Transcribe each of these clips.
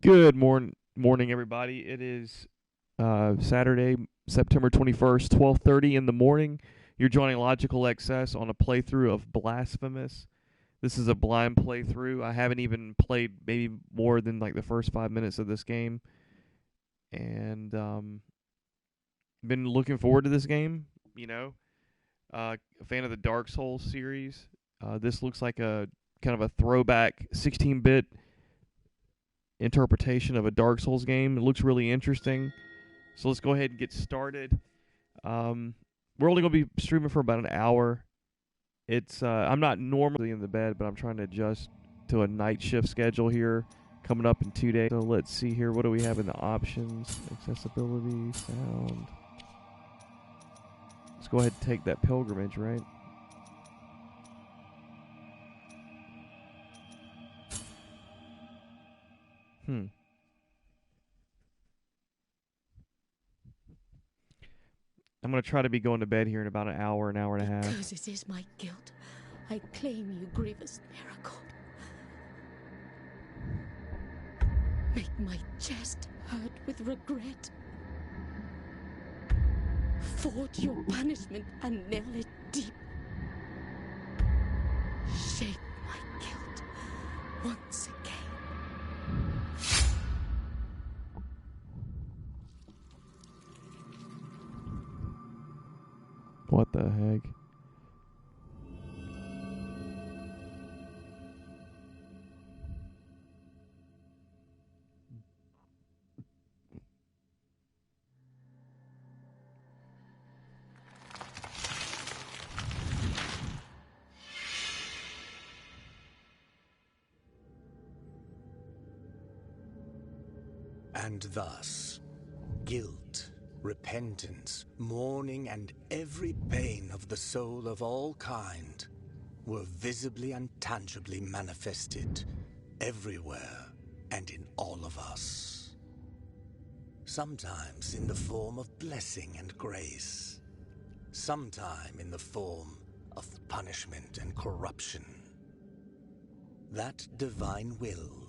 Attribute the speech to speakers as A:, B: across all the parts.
A: Good morning, everybody. It is Saturday, September 21st, 12:30 in the morning. You're joining Logical XS on a playthrough of Blasphemous. This is a blind playthrough. I haven't even played maybe more than like the first 5 minutes of this game, and been looking forward to this game. A fan of the Dark Souls series. This looks like a kind of a throwback 16-bit interpretation of a Dark Souls game. It looks really interesting. So let's go ahead and get started. We're only going to be streaming for about an hour. I'm not normally in the bed, but I'm trying to adjust to a night shift schedule here coming up in 2 days. So let's see here. What do we have in the options? Accessibility, sound. Let's go ahead and take that pilgrimage, right? I'm going to try to be going to bed here in about an hour and a half.
B: Because it is my guilt, I claim you, grievous miracle. Make my chest hurt with regret. Forge your punishment and nail it deep. Shape my guilt once again.
A: What the heck?
C: And thus, guilt, repentance, mourning, and every pain of the soul of all kind were visibly and tangibly manifested everywhere and in all of us. Sometimes in the form of blessing and grace, sometime in the form of punishment and corruption. That divine will,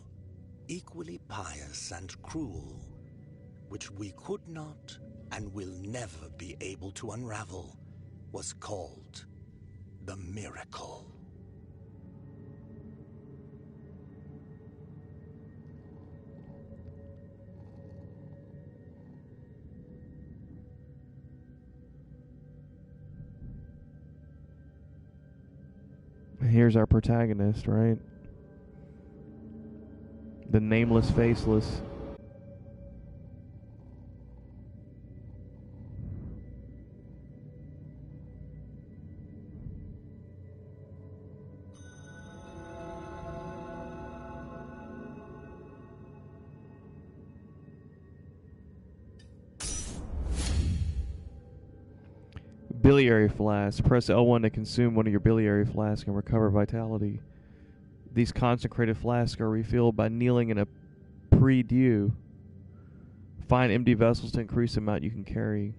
C: equally pious and cruel, which we could not and will never be able to unravel, was called the miracle.
A: Here's our protagonist, right? The nameless, faceless. Biliary flask. Press L1 to consume one of your biliary flasks and recover vitality. These consecrated flasks are refilled by kneeling in a prie-dieu. Find empty vessels to increase the amount you can carry.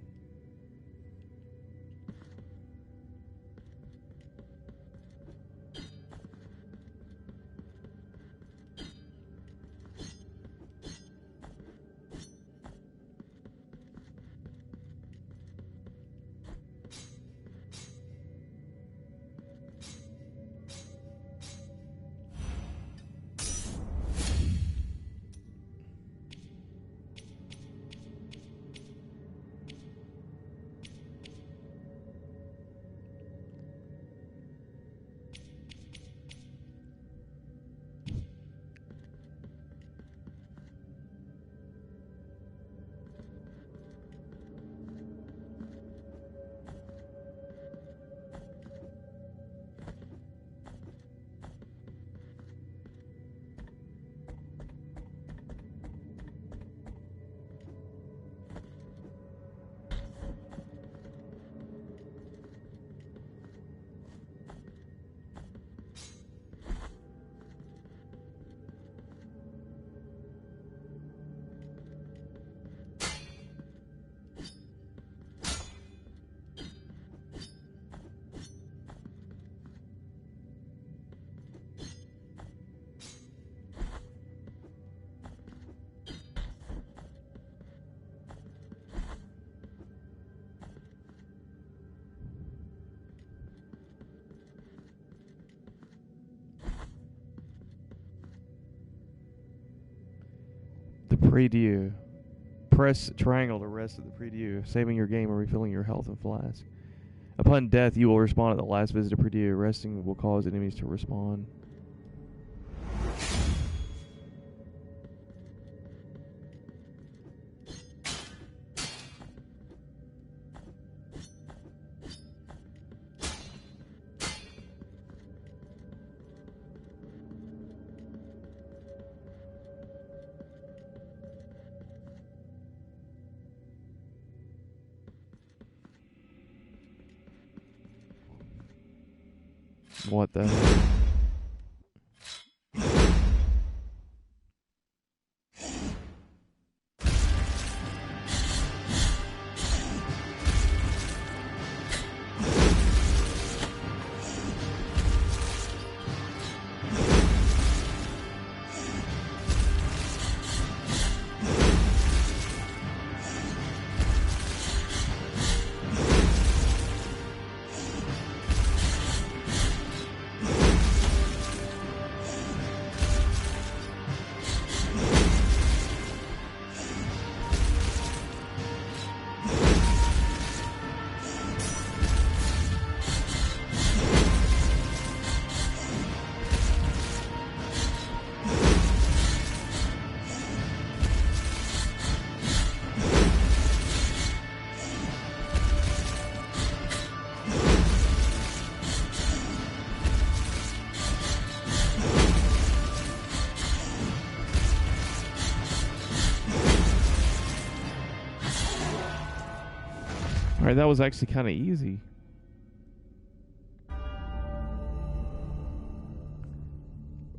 A: Prie-Dieu. Press triangle to rest at the Prie-Dieu, saving your game and refilling your health and flask. Upon death, you will respawn at the last visit to Prie-Dieu. Resting will cause enemies to respawn. What the hell? Alright, that was actually kind of easy.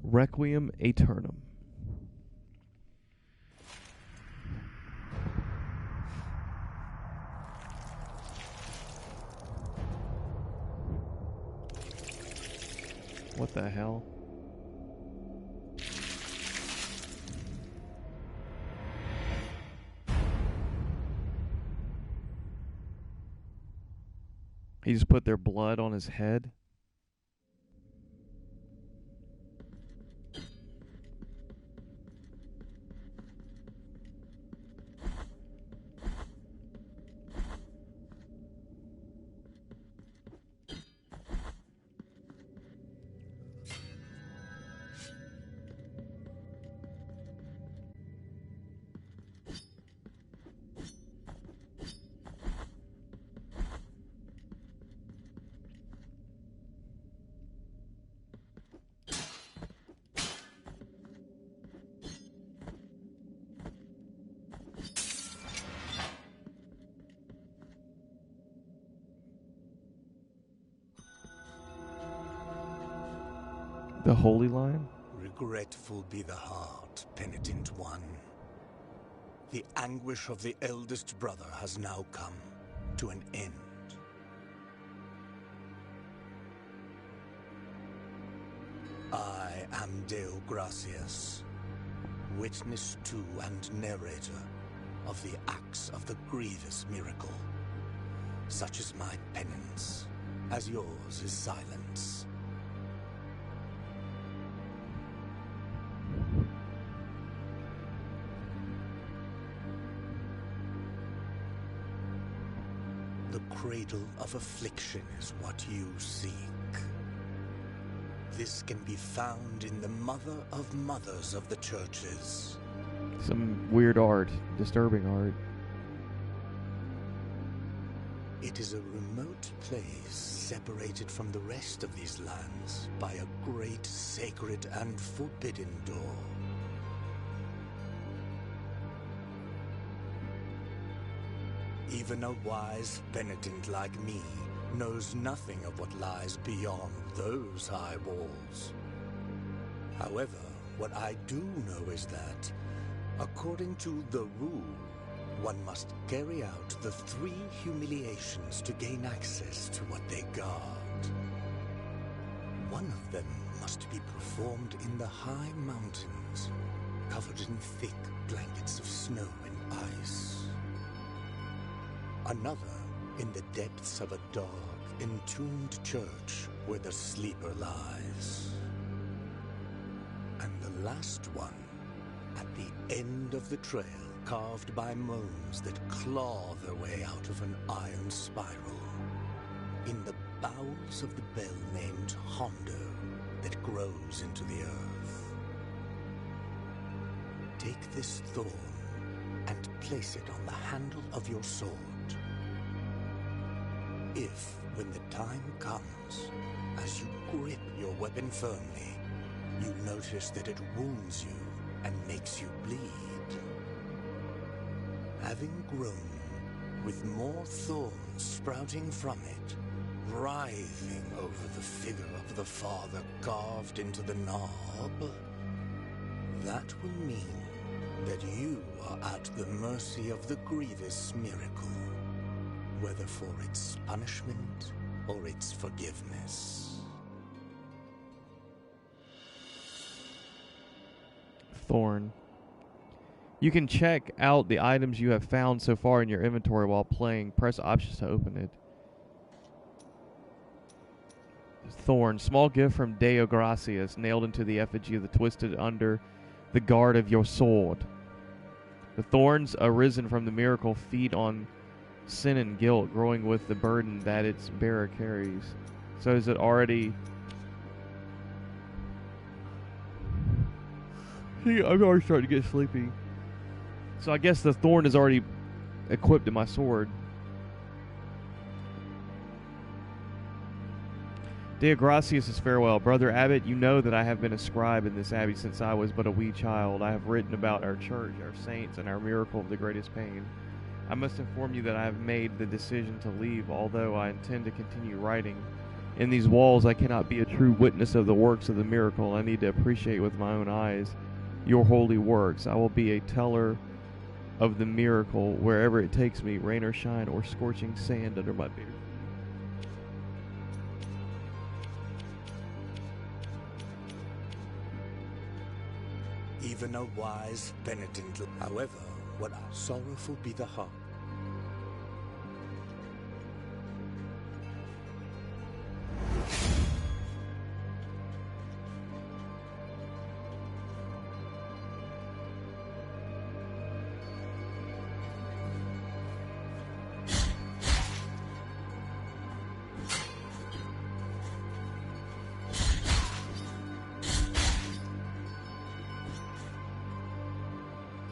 A: Requiem Aeternum. What the hell? He just put their blood on his head. The Holy Lion?
C: Regretful be the heart, penitent one. The anguish of the eldest brother has now come to an end. I am Deo Gracias, witness to and narrator of the acts of the grievous miracle. Such is my penance, as yours is silence. The cradle of affliction is what you seek. This can be found in the Mother of Mothers of the churches.
A: Some weird art, disturbing art.
C: It is a remote place separated from the rest of these lands by a great sacred and forbidden door. Even a wise penitent like me knows nothing of what lies beyond those high walls. However, what I do know is that, according to the rule, one must carry out the 3 humiliations to gain access to what they guard. One of them must be performed in the high mountains, covered in thick blankets of snow and ice. Another in the depths of a dark, entombed church where the sleeper lies. And the last one at the end of the trail carved by moans that claw their way out of an iron spiral. In the bowels of the bell named Hondo that grows into the earth. Take this thorn and place it on the handle of your sword. If, when the time comes, as you grip your weapon firmly, you notice that it wounds you and makes you bleed, having grown with more thorns sprouting from it, writhing over the figure of the Father carved into the knob, that will mean that you are at the mercy of the grievous miracle, whether for its punishment or its forgiveness.
A: Thorn. You can check out the items you have found so far in your inventory while playing. Press options to open it. Thorn. Small gift from Deo Gracias, nailed into the effigy of the twisted under the guard of your sword. The thorns arisen from the miracle feed on sin and guilt, growing with the burden that its bearer carries. So is it already... I'm already starting to get sleepy. So I guess the thorn is already equipped in my sword. Deo Gracias' farewell. Brother Abbot, you know that I have been a scribe in this abbey since I was but a wee child. I have written about our church, our saints, and our miracle of the greatest pain. I must inform you that I have made the decision to leave, although I intend to continue writing. In these walls I cannot be a true witness of the works of the miracle. I need to appreciate with my own eyes your holy works. I will be a teller of the miracle wherever it takes me, rain or shine or scorching sand under my bare feet.
C: Even a wise penitent, however, what sorrowful be the heart.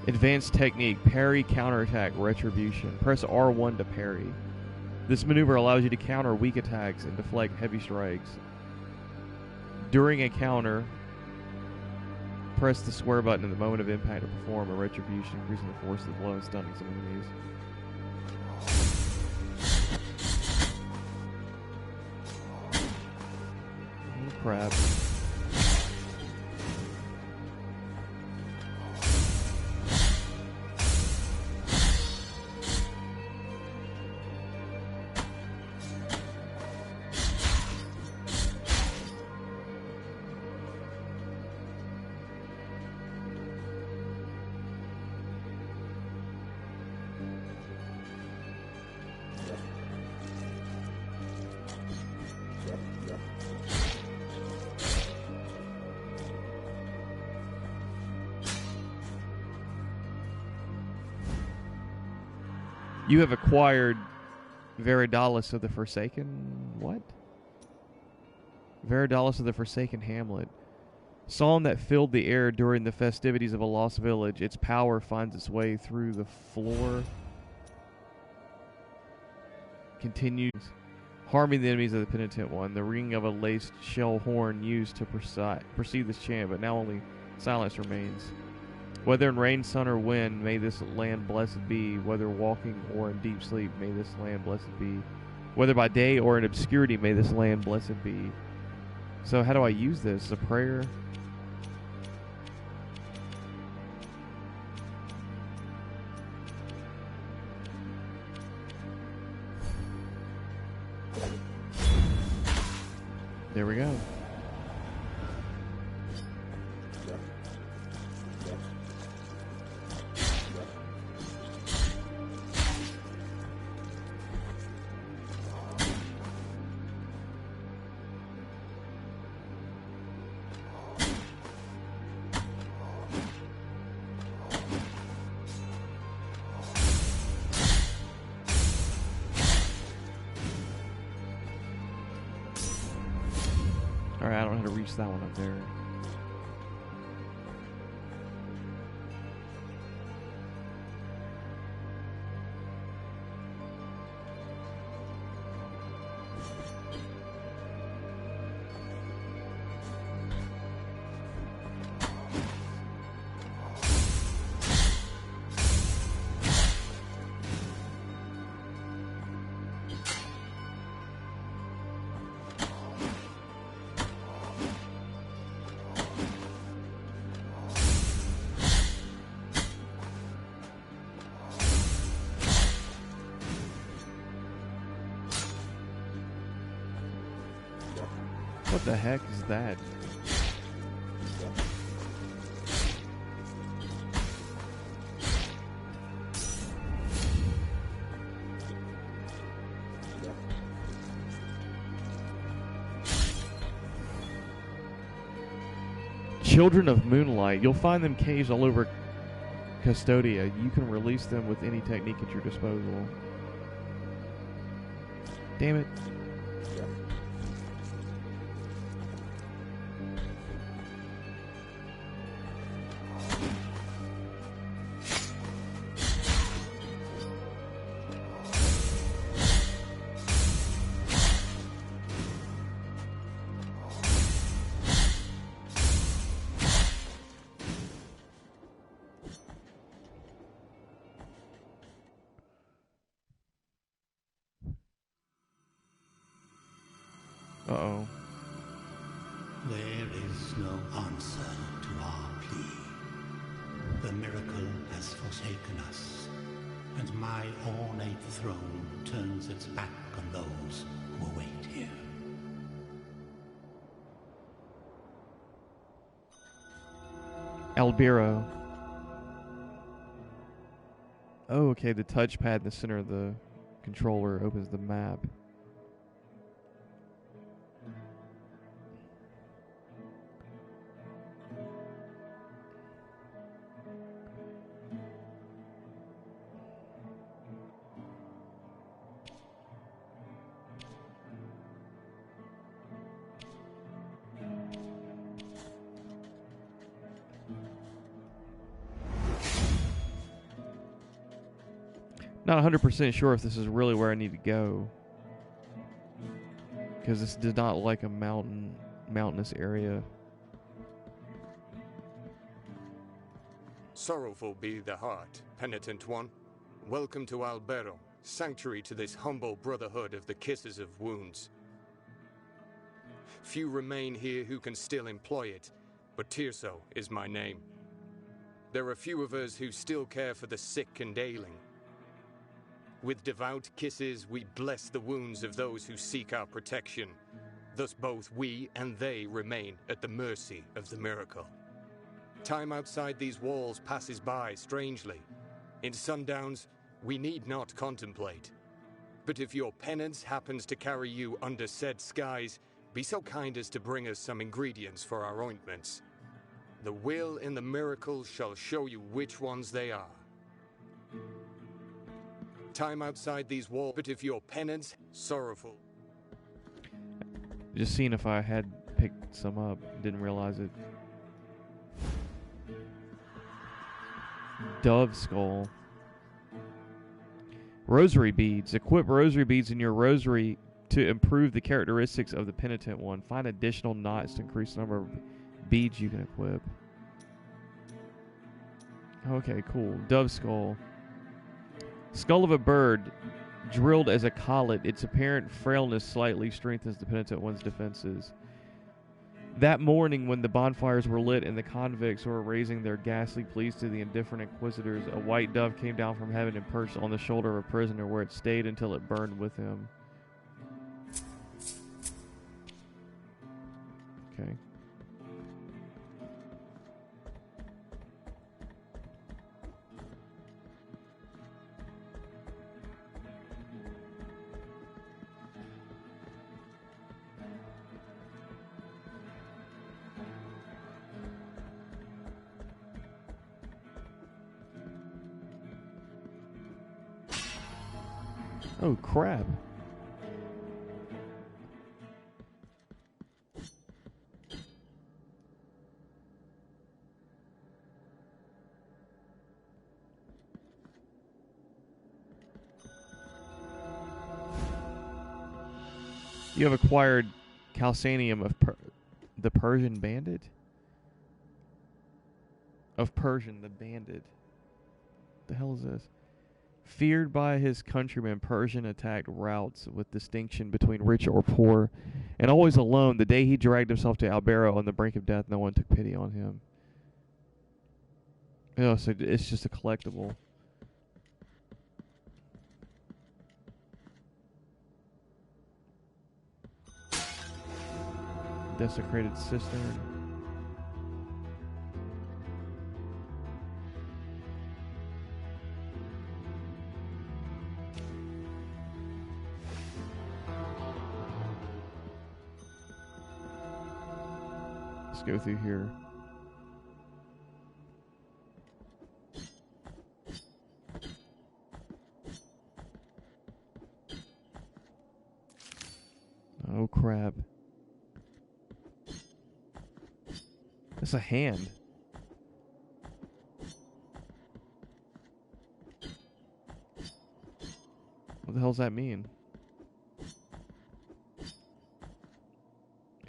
A: Advanced technique, parry, counterattack, retribution. Press R1 to parry. This maneuver allows you to counter weak attacks and deflect heavy strikes. During a counter, press the square button at the moment of impact to perform a retribution, increasing the force of the blow and stunning some enemies. Oh, crap. You have acquired Veridalis of the Forsaken... What? Veridalis of the Forsaken Hamlet. Psalm that filled the air during the festivities of a lost village. Its power finds its way through the floor. Continues harming the enemies of the penitent one. The ringing of a laced shell horn used to precede this chant, but now only silence remains. Whether in rain, sun, or wind, may this land blessed be. Whether walking or in deep sleep, may this land blessed be. Whether by day or in obscurity, may this land blessed be. So how do I use this? A prayer? There we go. It's that one up there. What the heck is that? Children of Moonlight. You'll find them caged all over Custodia. You can release them with any technique at your disposal. Damn it. Uh-oh.
D: There is no answer to our plea. The miracle has forsaken us, and my ornate throne turns its back on those who await here.
A: Albiro. Oh, okay, the touchpad in the center of the controller opens the map. Not 100% sure if this is really where I need to go, because this does not like a mountainous area.
E: Sorrowful be the heart, penitent one. Welcome to Albero, sanctuary to this humble brotherhood of the kisses of wounds. Few remain here who can still employ it, but Tirso is my name. There are few of us who still care for the sick and ailing. With devout kisses, we bless the wounds of those who seek our protection. Thus both we and they remain at the mercy of the miracle. Time outside these walls passes by strangely. In sundowns, we need not contemplate. But if your penance happens to carry you under said skies, be so kind as to bring us some ingredients for our ointments. The will in the miracle shall show you which ones they are. Time outside these walls, but if your penance sorrowful.
A: Just seeing if I had picked some up, didn't realize it. Dove skull. Rosary beads. Equip rosary beads in your rosary to improve the characteristics of the penitent one. Find additional knots to increase the number of beads you can equip. Okay, cool. Dove skull. Skull of a bird, drilled as a collet. Its apparent frailness slightly strengthens the penitent one's defenses. That morning, when the bonfires were lit and the convicts were raising their ghastly pleas to the indifferent inquisitors, a white dove came down from heaven and perched on the shoulder of a prisoner, where it stayed until it burned with him. Okay. Oh, crap. You have acquired Calcanium of the Persian Bandit? Of Persian, the Bandit. The hell is this? Feared by his countrymen, Persian attacked routes with distinction between rich or poor, and always alone. The day he dragged himself to Albero on the brink of death, no one took pity on him. Oh, so it's just a collectible. Desecrated cistern. Let's go through here. Oh crap. That's a hand. What the hell does that mean?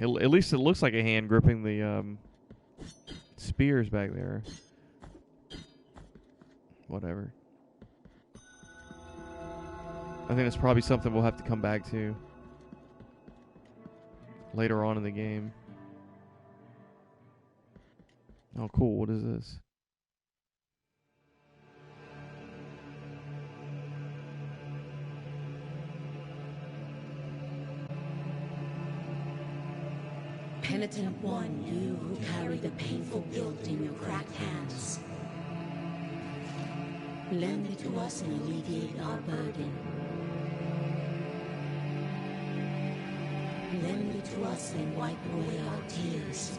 A: At least it looks like a hand gripping the spears back there. Whatever. I think that's probably something we'll have to come back to later on in the game. Oh, cool. What is this?
B: Penitent one, you who carry the painful guilt in your cracked hands. Lend it to us and alleviate our burden. Lend it to us and wipe away our tears.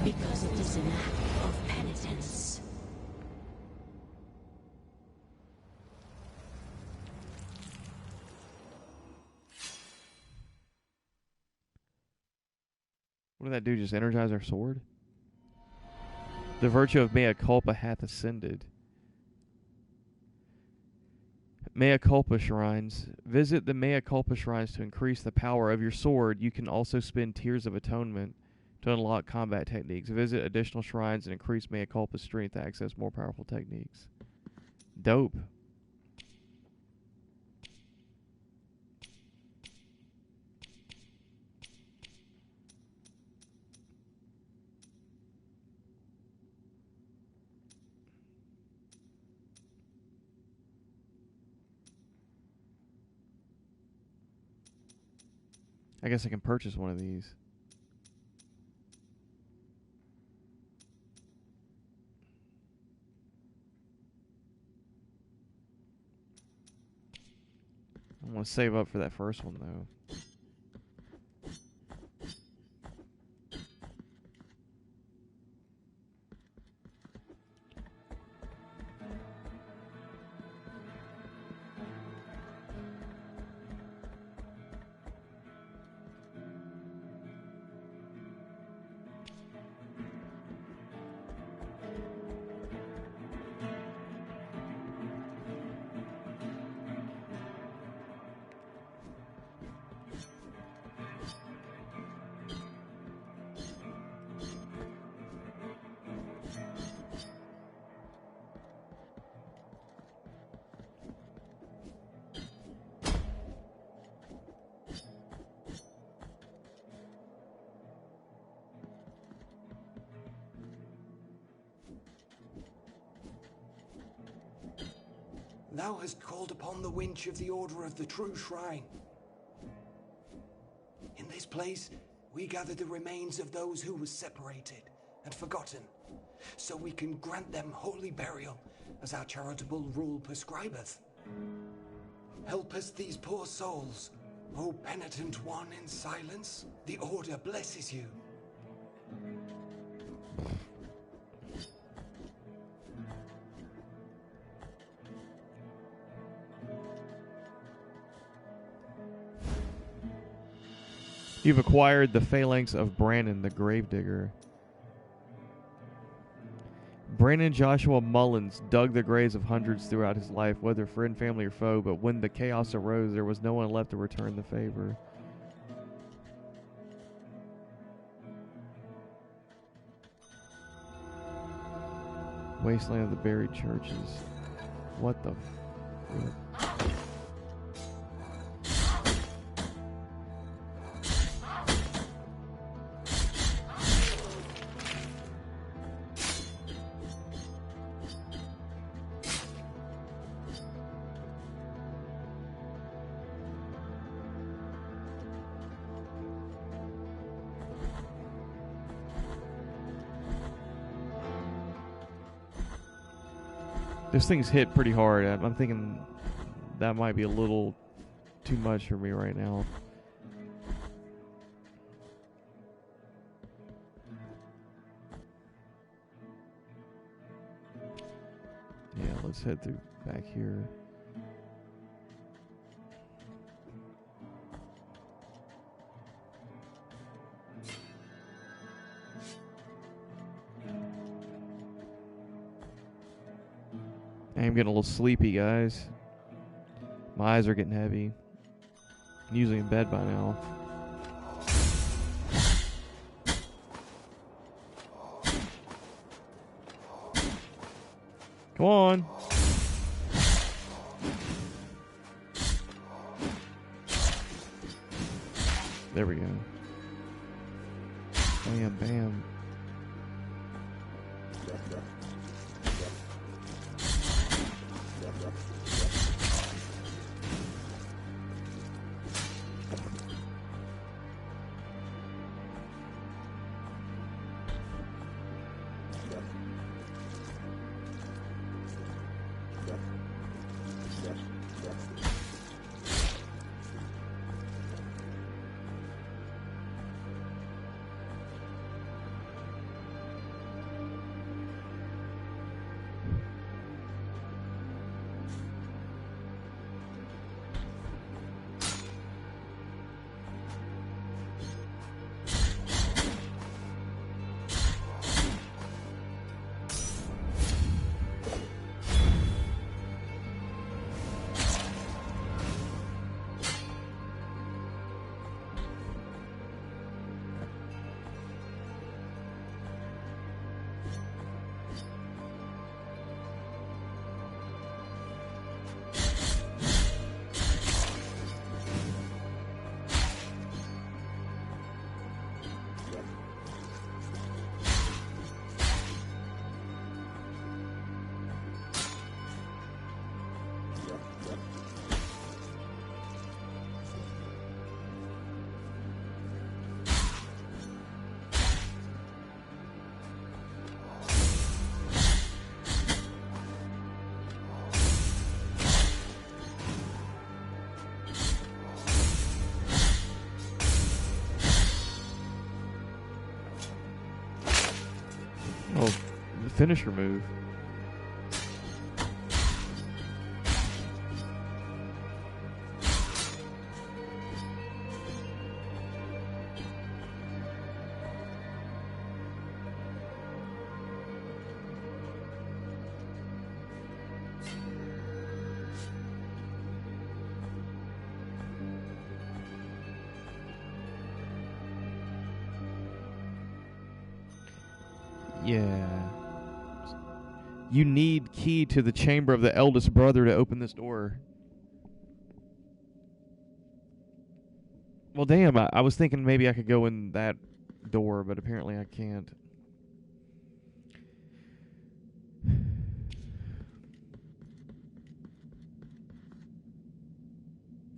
B: Because it is an act of penitence.
A: What did that do? Just energize our sword? The virtue of mea culpa hath ascended. Mea culpa shrines. Visit the mea culpa shrines to increase the power of your sword. You can also spend tears of atonement to unlock combat techniques. Visit additional shrines and increase mea culpa's strength to access more powerful techniques. Dope. I guess I can purchase one of these. I want to save up for that first one, though.
C: Thou hast called upon the winch of the Order of the True Shrine. In this place, we gather the remains of those who were separated and forgotten, so we can grant them holy burial, as our charitable rule prescribeth. Help us these poor souls, O penitent one in silence. The Order blesses you.
A: You've acquired the phalanx of Brannon the Gravedigger. Brandon Joshua Mullins dug the graves of hundreds throughout his life, whether friend, family, or foe, but when the chaos arose, there was no one left to return the favor. Wasteland of the buried churches. What the frick? This thing's hit pretty hard. I'm thinking that might be a little too much for me right now. Yeah, let's head through back here. I'm getting a little sleepy, guys. My eyes are getting heavy. I'm usually in bed by now. Come on. There we go. Bam, bam. Oh, the finisher move. Yeah. You need key to the chamber of the eldest brother to open this door. Well, damn, I was thinking maybe I could go in that door, but apparently I can't.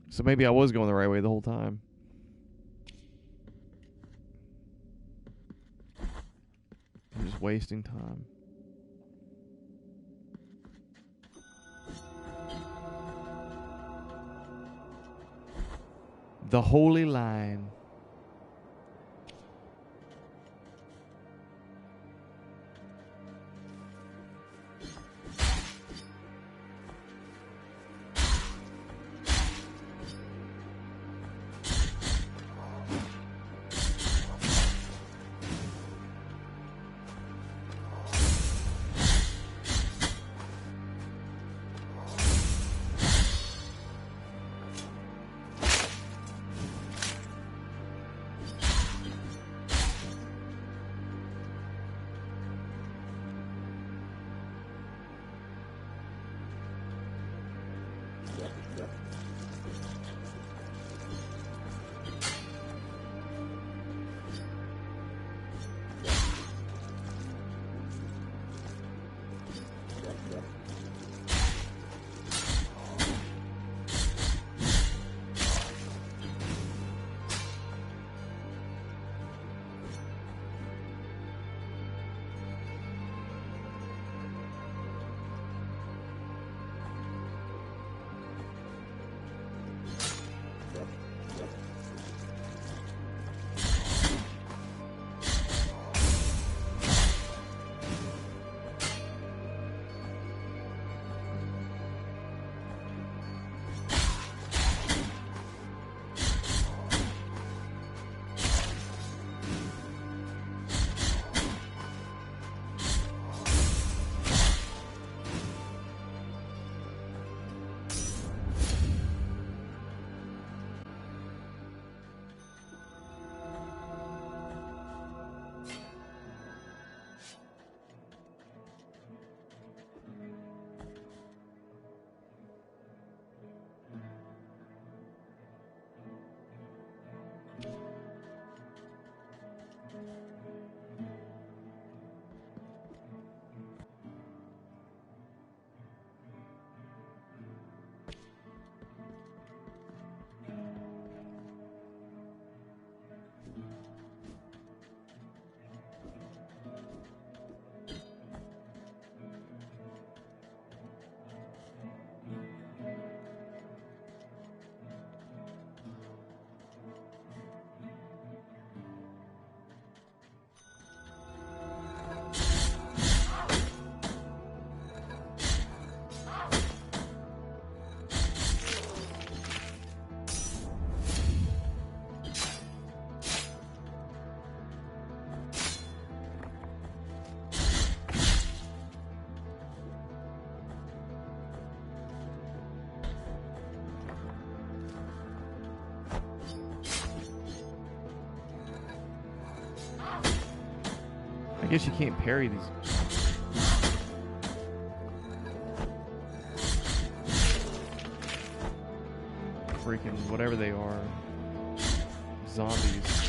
A: So maybe I was going the right way the whole time. I'm just wasting time. The Holy Line. I guess you can't parry these. Freaking whatever they are. Zombies.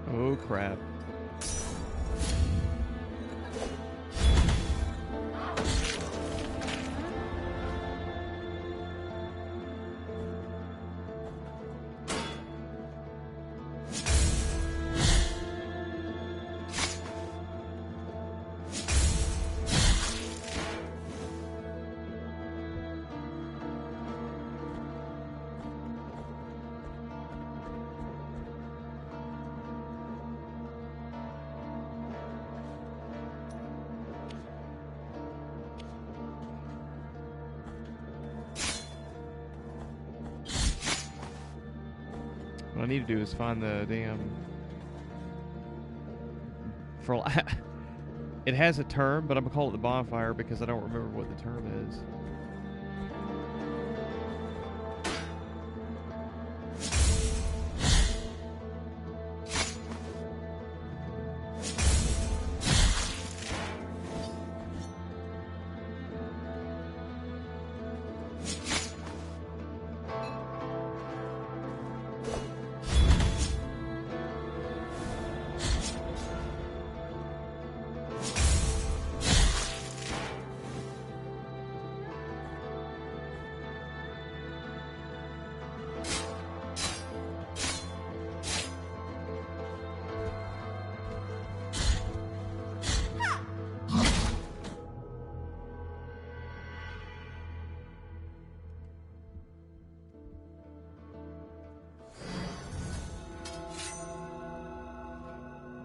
A: Oh crap. What I need to do is find the damn. It has a term, but I'm gonna call it the bonfire because I don't remember what the term is.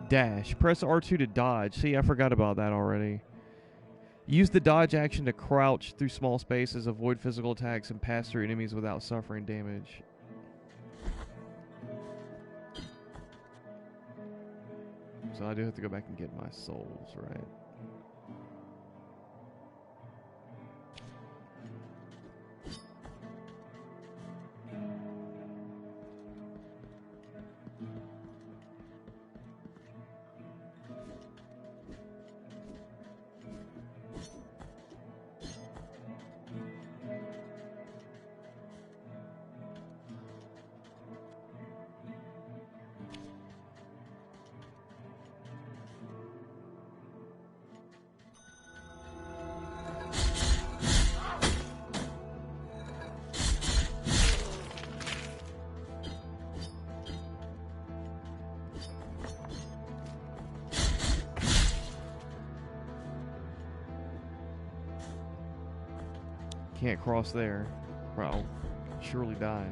A: Dash. Press R2 to dodge. See, I forgot about that already. Use the dodge action to crouch through small spaces, avoid physical attacks, and pass through enemies without suffering damage. So I do have to go back and get my souls, right? Can't cross there. I'll surely die.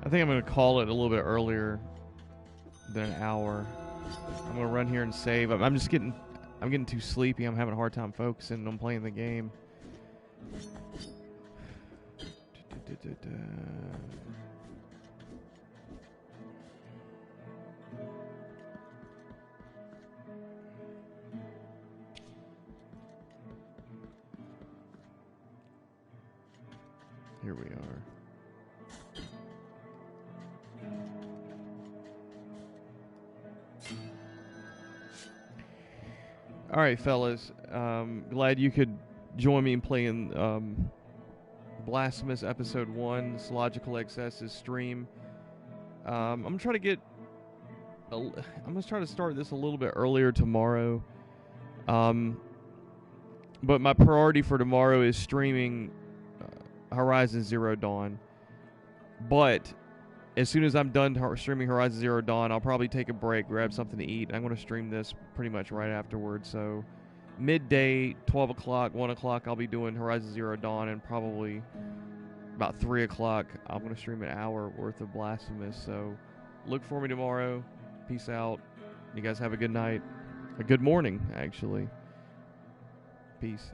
A: I think I'm going to call it a little bit earlier than an hour. I'm going to run here and save. I'm getting too sleepy. I'm having a hard time focusing on playing the game. Here we are. All right, fellas. Glad you could join me in playing Blasphemous Episode 1. This Logical Excess's stream. I'm gonna try to get. I'm gonna try to start this a little bit earlier tomorrow. But my priority for tomorrow is streaming Horizon Zero Dawn. But as soon as I'm done streaming Horizon Zero Dawn, I'll probably take a break, grab something to eat. I'm going to stream this pretty much right afterwards. So midday, 12 o'clock, 1 o'clock, I'll be doing Horizon Zero Dawn, and probably about 3 o'clock, I'm going to stream an hour worth of Blasphemous. So look for me tomorrow. Peace out. You guys have a good night. A good morning, actually. Peace.